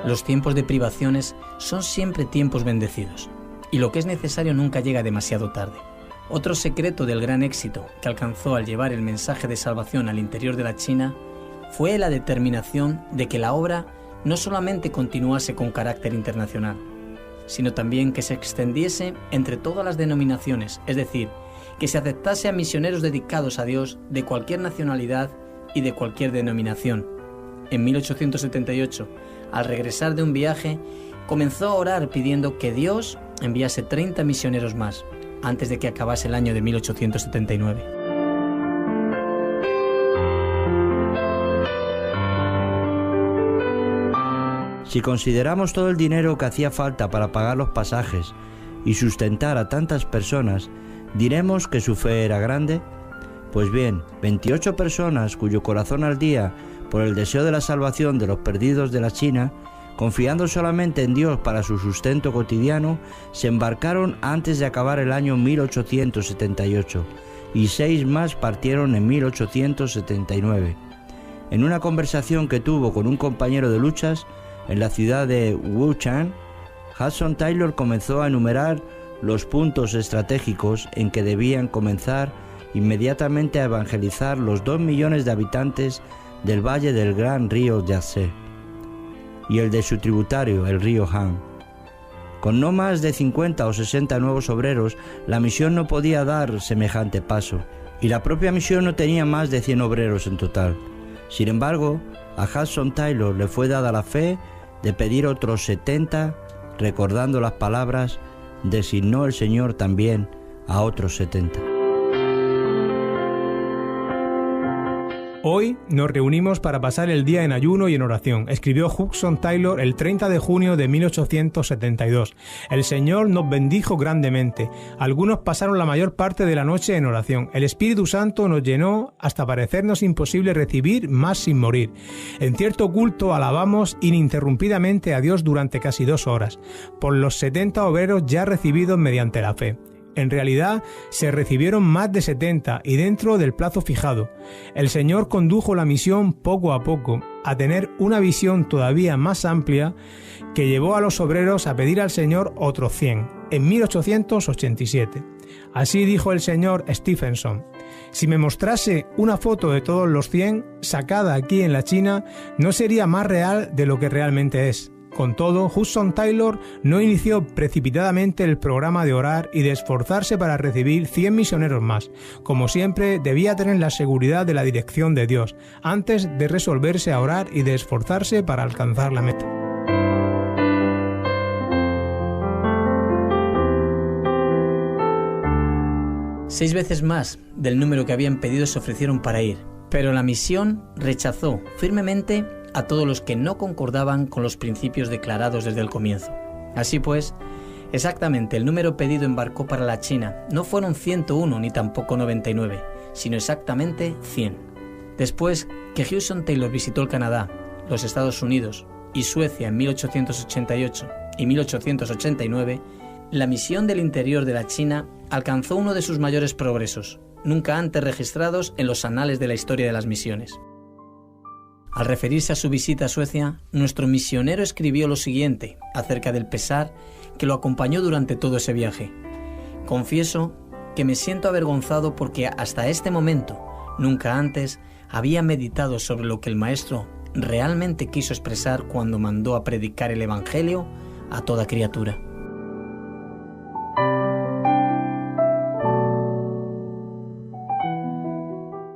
Los tiempos de privaciones son siempre tiempos bendecidos, y lo que es necesario nunca llega demasiado tarde. Otro secreto del gran éxito que alcanzó al llevar el mensaje de salvación al interior de la China fue la determinación de que la obra no solamente continuase con carácter internacional, sino también que se extendiese entre todas las denominaciones, es decir, que se aceptase a misioneros dedicados a Dios de cualquier nacionalidad y de cualquier denominación. En 1878, al regresar de un viaje, comenzó a orar pidiendo que Dios enviase 30 misioneros más, antes de que acabase el año de 1879. Si consideramos todo el dinero que hacía falta para pagar los pasajes y sustentar a tantas personas, ¿diremos que su fe era grande? Pues bien, 28 personas cuyo corazón ardía por el deseo de la salvación de los perdidos de la China, confiando solamente en Dios para su sustento cotidiano, se embarcaron antes de acabar el año 1878 y 6 más partieron en 1879. En una conversación que tuvo con un compañero de luchas en la ciudad de Wuchang, Hudson Taylor comenzó a enumerar los puntos estratégicos en que debían comenzar inmediatamente a evangelizar los 2 millones de habitantes del valle del gran río Yangtze y el de su tributario, el río Han. Con no más de 50 o 60 nuevos obreros, la misión no podía dar semejante paso, y la propia misión no tenía más de 100 obreros en total. Sin embargo, a Hudson Taylor le fue dada la fe de pedir otros 70, recordando las palabras: designó el Señor también a otros 70. Hoy nos reunimos para pasar el día en ayuno y en oración, escribió Hudson Taylor el 30 de junio de 1872. El Señor nos bendijo grandemente. Algunos pasaron la mayor parte de la noche en oración. El Espíritu Santo nos llenó hasta parecernos imposible recibir más sin morir. En cierto culto alabamos ininterrumpidamente a Dios durante casi 2 horas, por los 70 obreros ya recibidos mediante la fe. En realidad, se recibieron más de 70 y dentro del plazo fijado. El Señor condujo la misión poco a poco a tener una visión todavía más amplia que llevó a los obreros a pedir al Señor otros 100, en 1887. Así dijo el señor Stephenson: si me mostrase una foto de todos los 100 sacada aquí en la China, no sería más real de lo que realmente es. Con todo, Hudson Taylor no inició precipitadamente el programa de orar y de esforzarse para recibir 100 misioneros más. Como siempre, debía tener la seguridad de la dirección de Dios, antes de resolverse a orar y de esforzarse para alcanzar la meta. Seis veces más del número que habían pedido se ofrecieron para ir, pero la misión rechazó firmemente a todos los que no concordaban con los principios declarados desde el comienzo. Así pues, exactamente el número pedido embarcó para la China. No fueron 101 ni tampoco 99, sino exactamente 100. Después que Hudson Taylor visitó el Canadá, los Estados Unidos y Suecia en 1888 y 1889, la misión del interior de la China alcanzó uno de sus mayores progresos, nunca antes registrados en los anales de la historia de las misiones. Al referirse a su visita a Suecia, nuestro misionero escribió lo siguiente acerca del pesar que lo acompañó durante todo ese viaje. Confieso que me siento avergonzado porque hasta este momento, nunca antes, había meditado sobre lo que el Maestro realmente quiso expresar cuando mandó a predicar el Evangelio a toda criatura.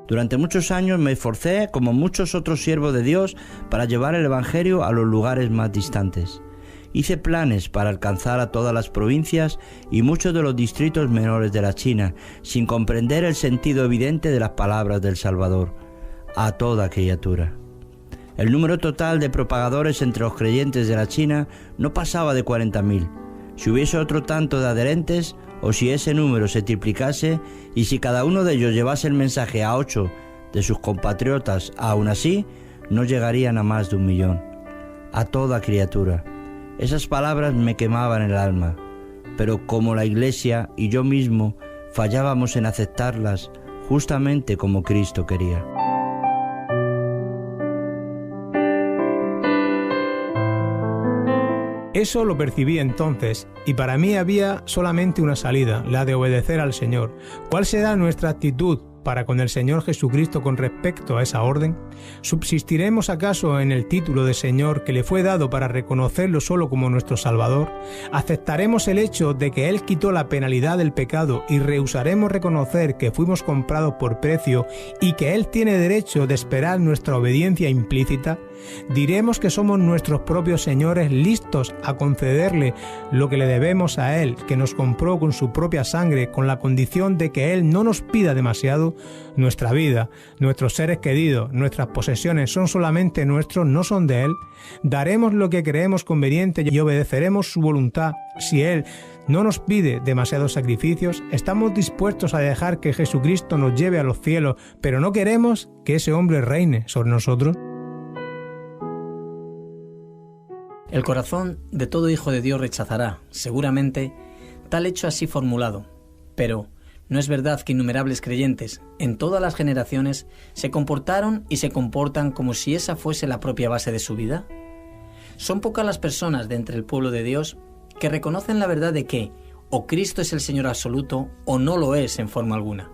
Durante muchos años me esforcé, como muchos otros siervos de Dios, para llevar el Evangelio a los lugares más distantes. Hice planes para alcanzar a todas las provincias y muchos de los distritos menores de la China, sin comprender el sentido evidente de las palabras del Salvador: a toda criatura. El número total de propagadores entre los creyentes de la China no pasaba de 40.000. Si hubiese otro tanto de adherentes, o si ese número se triplicase, y si cada uno de ellos llevase el mensaje a 8 de sus compatriotas, aún así, no llegarían a más de 1 millón. A toda criatura. Esas palabras me quemaban el alma, pero como la Iglesia y yo mismo fallábamos en aceptarlas justamente como Cristo quería. Eso lo percibí entonces, y para mí había solamente una salida, la de obedecer al Señor. ¿Cuál será nuestra actitud para con el Señor Jesucristo con respecto a esa orden? ¿Subsistiremos acaso en el título de Señor que le fue dado para reconocerlo solo como nuestro Salvador? ¿Aceptaremos el hecho de que Él quitó la penalidad del pecado y rehusaremos reconocer que fuimos comprados por precio y que Él tiene derecho de esperar nuestra obediencia implícita? ¿Diremos que somos nuestros propios señores, listos a concederle lo que le debemos a Él, que nos compró con su propia sangre, con la condición de que Él no nos pida demasiado? Nuestra vida, nuestros seres queridos, nuestras posesiones son solamente nuestros, no son de Él. ¿Daremos lo que creemos conveniente y obedeceremos su voluntad si Él no nos pide demasiados sacrificios? ¿Estamos dispuestos a dejar que Jesucristo nos lleve a los cielos, pero no queremos que ese hombre reine sobre nosotros? El corazón de todo hijo de Dios rechazará, seguramente, tal hecho así formulado. Pero ¿no es verdad que innumerables creyentes, en todas las generaciones, se comportaron y se comportan como si esa fuese la propia base de su vida? Son pocas las personas de entre el pueblo de Dios que reconocen la verdad de que o Cristo es el Señor absoluto o no lo es en forma alguna.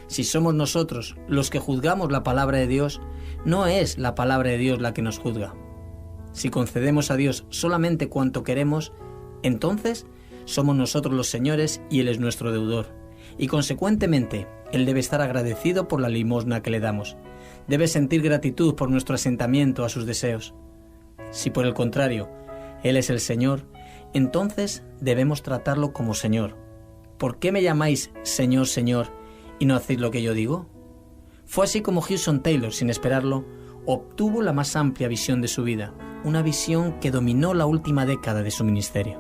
Si somos nosotros los que juzgamos la palabra de Dios, no es la palabra de Dios la que nos juzga. Si concedemos a Dios solamente cuanto queremos, entonces somos nosotros los señores y Él es nuestro deudor. Y consecuentemente, Él debe estar agradecido por la limosna que le damos. Debe sentir gratitud por nuestro asentamiento a sus deseos. Si por el contrario, Él es el Señor, entonces debemos tratarlo como Señor. ¿Por qué me llamáis Señor, Señor, y no hacéis lo que yo digo? Fue así como Hudson Taylor, sin esperarlo, obtuvo la más amplia visión de su vida, una visión que dominó la última década de su ministerio.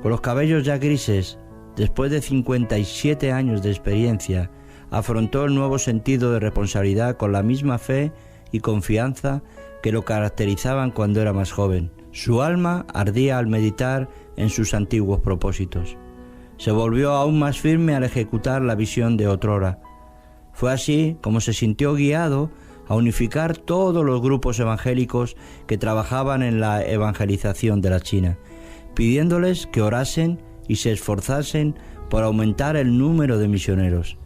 Con los cabellos ya grises, después de 57 años de experiencia, afrontó el nuevo sentido de responsabilidad con la misma fe y confianza que lo caracterizaban cuando era más joven. Su alma ardía al meditar en sus antiguos propósitos. Se volvió aún más firme al ejecutar la visión de otrora. Fue así como se sintió guiado a unificar todos los grupos evangélicos que trabajaban en la evangelización de la China, pidiéndoles que orasen y se esforzasen por aumentar el número de misioneros.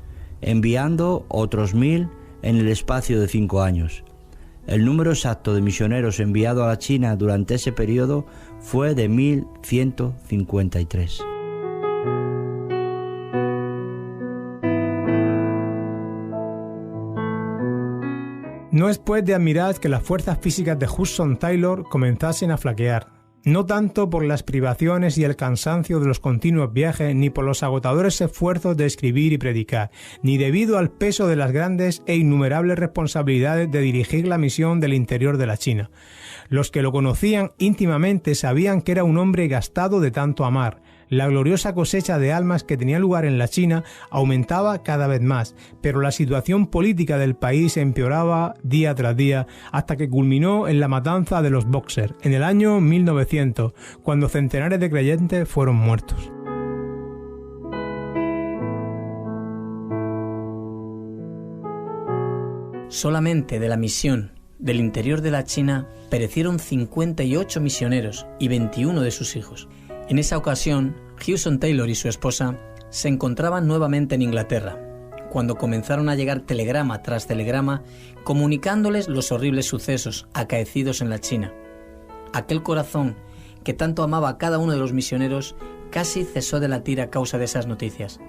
enviando otros 1000 en el espacio de 5 años. El número exacto de misioneros enviados a la China durante ese periodo fue de 1153. No es pues de admirar que las fuerzas físicas de Hudson Taylor comenzasen a flaquear, no tanto por las privaciones y el cansancio de los continuos viajes, ni por los agotadores esfuerzos de escribir y predicar, ni debido al peso de las grandes e innumerables responsabilidades de dirigir la misión del interior de la China. Los que lo conocían íntimamente sabían que era un hombre gastado de tanto amar. La gloriosa cosecha de almas que tenía lugar en la China aumentaba cada vez más, pero la situación política del país empeoraba día tras día hasta que culminó en la matanza de los Boxer en el año 1900, cuando centenares de creyentes fueron muertos. Solamente de la misión del interior de la China perecieron 58 misioneros y 21 de sus hijos. En esa ocasión, Hudson Taylor y su esposa se encontraban nuevamente en Inglaterra, cuando comenzaron a llegar telegrama tras telegrama comunicándoles los horribles sucesos acaecidos en la China. Aquel corazón que tanto amaba a cada uno de los misioneros casi cesó de latir a causa de esas noticias.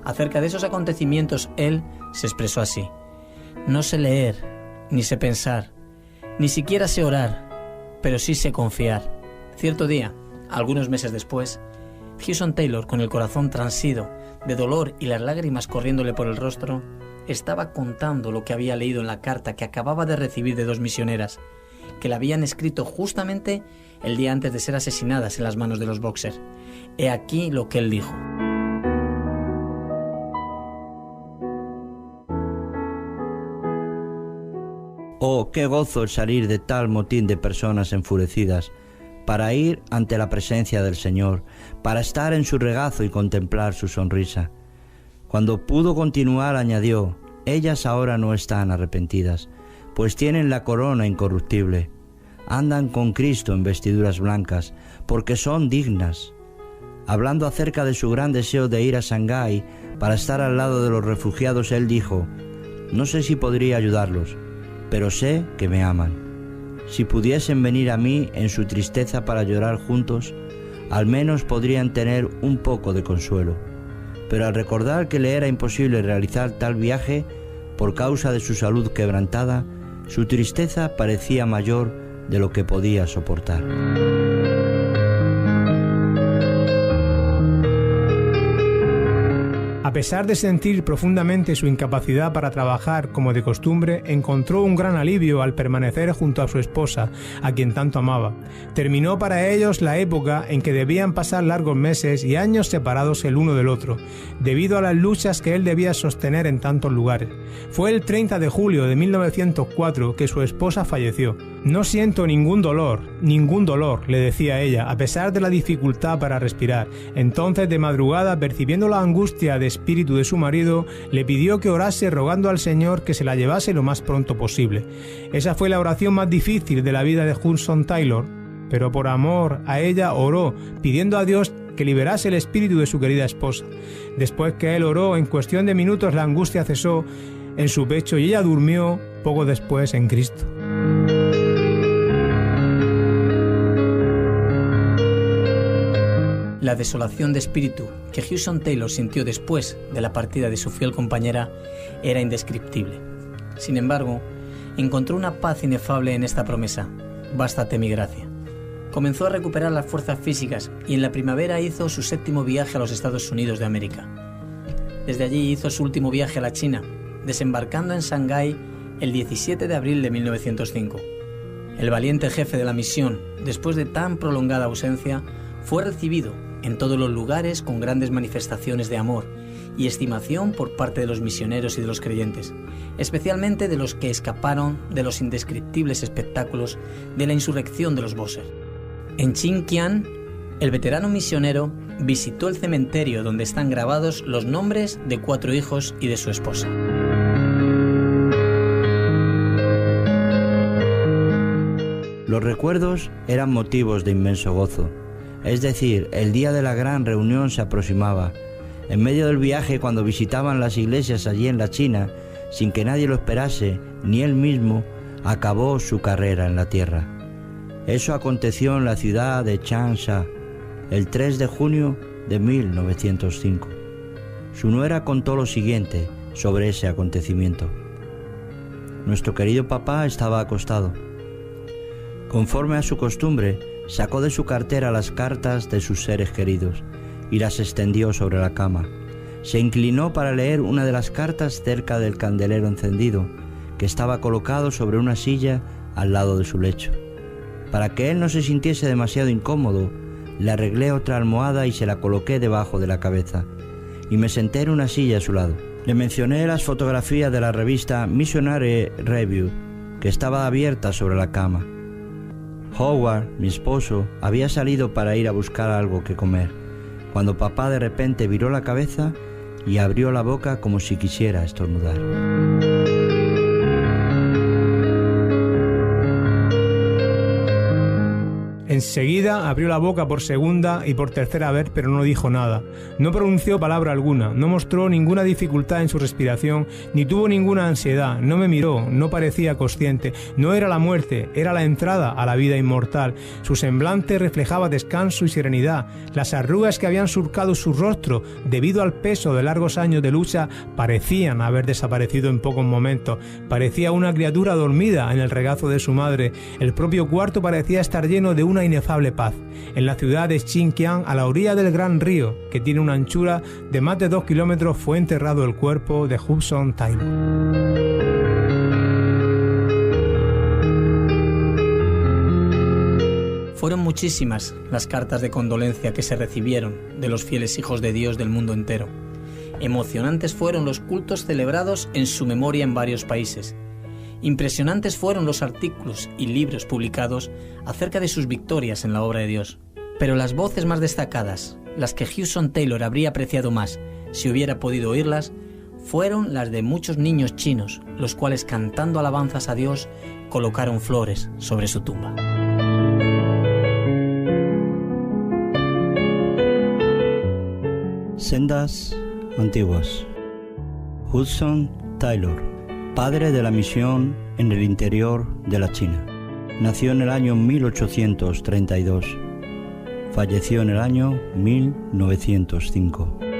Acerca de esos acontecimientos, él se expresó así: «No sé leer, ni sé pensar, ni siquiera sé orar, pero sí sé confiar». Cierto día, algunos meses después, Hudson Taylor, con el corazón transido de dolor y las lágrimas corriéndole por el rostro, estaba contando lo que había leído en la carta que acababa de recibir de 2 misioneras, que le habían escrito justamente el día antes de ser asesinadas en las manos de los Boxer. He aquí lo que él dijo. Oh, qué gozo el salir de tal motín de personas enfurecidas, para ir ante la presencia del Señor, para estar en su regazo y contemplar su sonrisa. Cuando pudo continuar, añadió: ellas ahora no están arrepentidas, pues tienen la corona incorruptible. Andan con Cristo en vestiduras blancas, porque son dignas. Hablando acerca de su gran deseo de ir a Shanghái para estar al lado de los refugiados, él dijo: no sé si podría ayudarlos, pero sé que me aman. Si pudiesen venir a mí en su tristeza para llorar juntos, al menos podrían tener un poco de consuelo. Pero al recordar que le era imposible realizar tal viaje por causa de su salud quebrantada, su tristeza parecía mayor de lo que podía soportar. A pesar de sentir profundamente su incapacidad para trabajar como de costumbre, encontró un gran alivio al permanecer junto a su esposa, a quien tanto amaba. Terminó para ellos la época en que debían pasar largos meses y años separados el uno del otro, debido a las luchas que él debía sostener en tantos lugares. Fue el 30 de julio de 1904 que su esposa falleció. No siento ningún dolor, le decía ella, a pesar de la dificultad para respirar. Entonces, de madrugada, percibiendo la angustia de espíritu de su marido, le pidió que orase rogando al Señor que se la llevase lo más pronto posible. Esa fue la oración más difícil de la vida de Hudson Taylor, pero por amor a ella oró, pidiendo a Dios que liberase el espíritu de su querida esposa. Después que él oró, en cuestión de minutos la angustia cesó en su pecho y ella durmió poco después en Cristo. La desolación de espíritu que Hudson Taylor sintió después de la partida de su fiel compañera era indescriptible. Sin embargo, encontró una paz inefable en esta promesa: bástate mi gracia. Comenzó a recuperar las fuerzas físicas y en la primavera hizo su 7º viaje a los Estados Unidos de América. Desde allí hizo su último viaje a la China, desembarcando en Shanghái el 17 de abril de 1905. El valiente jefe de la misión, después de tan prolongada ausencia, fue recibido en todos los lugares con grandes manifestaciones de amor y estimación por parte de los misioneros y de los creyentes, especialmente de los que escaparon de los indescriptibles espectáculos de la insurrección de los Boxer. En Xinjiang, el veterano misionero visitó el cementerio donde están grabados los nombres de 4 hijos y de su esposa. Los recuerdos eran motivos de inmenso gozo. Es decir, el día de la gran reunión se aproximaba. En medio del viaje, cuando visitaban las iglesias allí en la China, sin que nadie lo esperase, ni él mismo, acabó su carrera en la tierra. Eso aconteció en la ciudad de Changsha, el 3 de junio de 1905. Su nuera contó lo siguiente sobre ese acontecimiento. Nuestro querido papá estaba acostado. Conforme a su costumbre, sacó de su cartera las cartas de sus seres queridos y las extendió sobre la cama. Se inclinó para leer una de las cartas cerca del candelero encendido, que estaba colocado sobre una silla al lado de su lecho. Para que él no se sintiese demasiado incómodo, le arreglé otra almohada y se la coloqué debajo de la cabeza, y me senté en una silla a su lado. Le mencioné las fotografías de la revista Missionary Review, que estaba abierta sobre la cama. Howard, mi esposo, había salido para ir a buscar algo que comer, cuando papá de repente viró la cabeza y abrió la boca como si quisiera estornudar. Enseguida abrió la boca por segunda y por tercera vez, pero no dijo nada. No pronunció palabra alguna, no mostró ninguna dificultad en su respiración, ni tuvo ninguna ansiedad, no me miró, no parecía consciente. No era la muerte, era la entrada a la vida inmortal. Su semblante reflejaba descanso y serenidad. Las arrugas que habían surcado su rostro debido al peso de largos años de lucha parecían haber desaparecido en pocos momentos. Parecía una criatura dormida en el regazo de su madre. El propio cuarto parecía estar lleno de una inefable paz. En la ciudad de Xinjiang, a la orilla del gran río, que tiene una anchura de más de 2 kilómetros, fue enterrado el cuerpo de Hudson Taylor. Fueron muchísimas las cartas de condolencia que se recibieron de los fieles hijos de Dios del mundo entero. Emocionantes fueron los cultos celebrados en su memoria en varios países. Impresionantes fueron los artículos y libros publicados acerca de sus victorias en la obra de Dios. Pero las voces más destacadas, las que Hudson Taylor habría apreciado más si hubiera podido oírlas, fueron las de muchos niños chinos, los cuales, cantando alabanzas a Dios, colocaron flores sobre su tumba. Sendas antiguas. Hudson Taylor, padre de la misión en el interior de la China. Nació en el año 1832. Falleció en el año 1905.